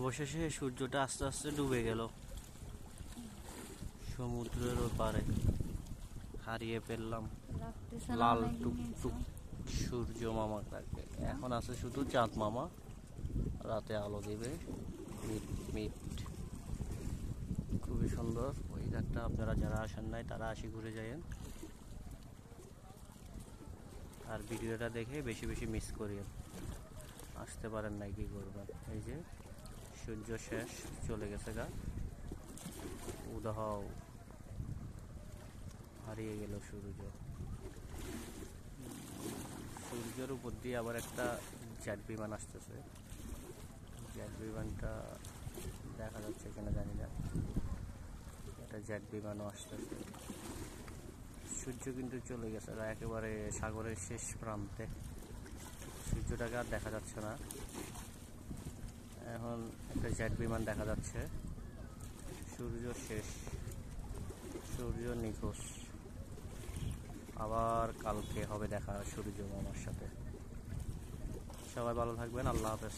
অবশেষে সূর্যটা আস্তে আস্তে ডুবে গেল সমুদ্রের ওই পারে। হারিয়ে ফেললাম লাল টুকটুক সূর্য মামাটাকে। এখন আছে শুধু চাঁদ মামা, রাতে আলো দেবে মিট মিট। খুবই সুন্দর ওয়েদারটা। আপনারা যারা আসেন নাই তারা আসি ঘুরে যায়েন, আর ভিডিওটা দেখে বেশি বেশি মিস করিয়েন। আসতে পারেন নাই কি করবেন। এই যে সূর্য শেষ, চলে গেছে গা, উদাও হারিয়ে গেল সূর্য। সূর্যের উপর দিয়ে আবার একটা জেট বিমান আসতেছে। জেট বিমানটা দেখা যাচ্ছে কিনা জানি না, একটা জেট বিমানও আসতেছে। সূর্য কিন্তু চলে গেছে একেবারে সাগরের শেষ প্রান্তে। সূর্যটাকে আর দেখা যাচ্ছে না, এখন একটা জেট বিমান দেখা যাচ্ছে। সূর্য শেষ, সূর্য নিখোঁজ। আবার কালকে হবে দেখা সূর্য মামার সাথে। সবাই ভালো থাকবেন, আল্লাহ হাফেজ।